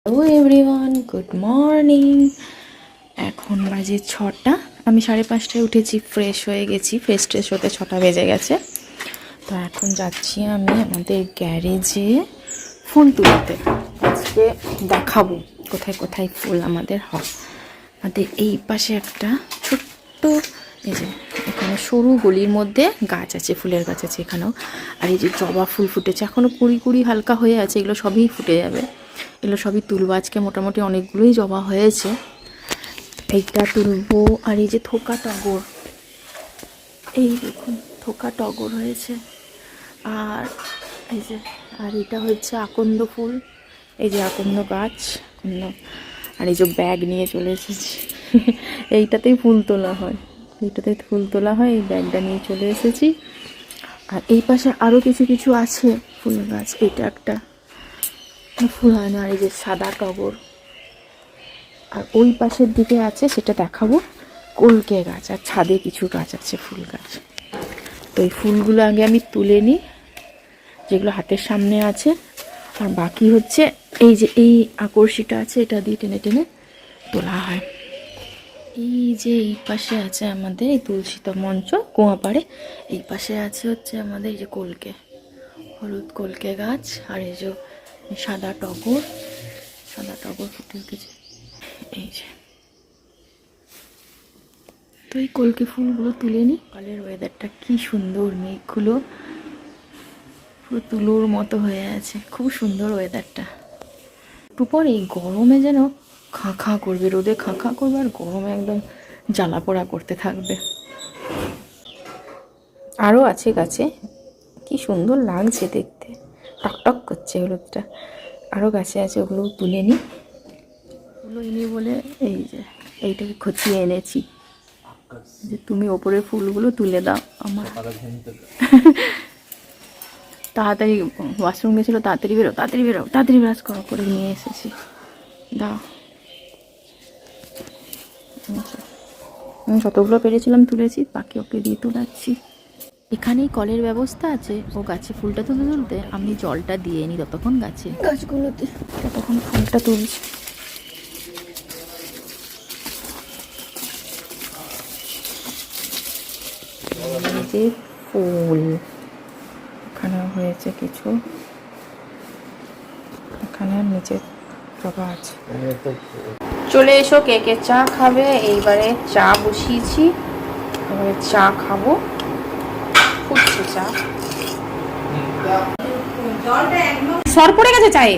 Hello everyone, good morning. এখন বাজে 6টা। আমি 5:30টায় উঠেছি, ফ্রেশ হয়ে গেছি। ফ্রেশ হতে 6টা বেজে গেছে। তো এখন যাচ্ছি আমি আমাদের গ্যারেজে ফুল তুলতে। আজকে দেখাবো কোথায় কোথায় ফুল আমাদের হয়। আমাদের এই পাশে একটা ছোট্ট, এই যে এখানে সরু গলির মধ্যে গাছ আছে, ফুলের গাছ আছে এখানেও। আর এই যে জবা ফুল ফুটেছে, এখনও কুড়ি হালকা হয়ে আছে, এগুলো সবই ফুটে যাবে। এগুলো সবই তুলবো আজকে। মোটামুটি অনেকগুলোই জবা হয়েছে, এইটা তুলবো। আর এই যে থোকা টগর, এই দেখুন থোকা টগর হয়েছে। আর এই যে, আর এটা হচ্ছে আকন্দ ফুল, এই যে আকন্দ গাছ, আকন্দ। আর এই যে ব্যাগ নিয়ে চলে এসেছি, এইটাতেই ফুল তোলা হয়, এইটাতেই ফুল তোলা হয়। এই ব্যাগটা নিয়ে চলে এসেছি। আর এই পাশে আরও কিছু কিছু আছে ফুল গাছ। এইটা একটা ফুল হয় না, আর এই যে সাদা টগর। আর ওই পাশের দিকে আছে, সেটা দেখাবো, কলকে গাছ। আর ছাদে কিছু গাছ আছে, ফুল গাছ। তো এই ফুলগুলো আগে আমি তুলে নিই, যেগুলো হাতের সামনে আছে। আর বাকি হচ্ছে এই যে এই আকর্ষিটা আছে, এটা দিয়ে টেনে টেনে তোলা হয়। এই যে এই পাশে আছে আমাদের এই তুলসীতলা মঞ্চ, কুয়াপাড়ে। এই পাশে আছে হচ্ছে আমাদের এই যে কলকে, হলুদ কলকে গাছ। আর এই যে সাদা টগর, সাদা টগর ফুটে উঠেছে এই যে। তো এই কলকে ফুলগুলো তুলে নিই। কালের ওয়েদারটা কি সুন্দর, মেঘগুলো পুরো তুলোর মতো হয়ে আছে, খুব সুন্দর ওয়েদারটা। একটু পর এই গরমে যেন খাঁ খাঁ করবে, রোদে খাঁ খাঁ করবে, আর গরমে একদম জ্বালা পোড়া করতে থাকবে। আরও আছে গাছে, কি সুন্দর লাগছে দেখতে, টকটক করছে হলুদটা। আরও গাছে আছে, ওগুলো তুলে নিই। ওগুলো এনে বলে এই যে এইটাকে খচিয়ে এনেছি, যে তুমি ওপরে ফুলগুলো তুলে দাও আমার। তাড়াতাড়ি ওয়াশরুম গেছিল, তাড়াতাড়ি বেরো, তাড়াতাড়ি বেরো, তাড়াতাড়ি ব্রাশ করো, করে নিয়ে এসেছি। দাও, আমি যতগুলো পেরেছিলাম তুলেছি, বাকি ওকে দিয়ে তুলাচ্ছি। এখানেই কলের ব্যবস্থা আছে, ও গাছে ফুলটা তুলতে তুলতে আমি জলটা দিয়ে নিই ততক্ষণ গাছে, গাছগুলোতে, ততক্ষণ ফুলটা তুলছি। যে ফুল এখানে হয়েছে কিছু, এখানে নিচে জবা আছে। চলে এসো, কে কে চা খাবে। এইবারে চা বসিয়েছি, এবারে চা খাবো। ফুটছে চা, সর পড়ে গেছে চায়ে।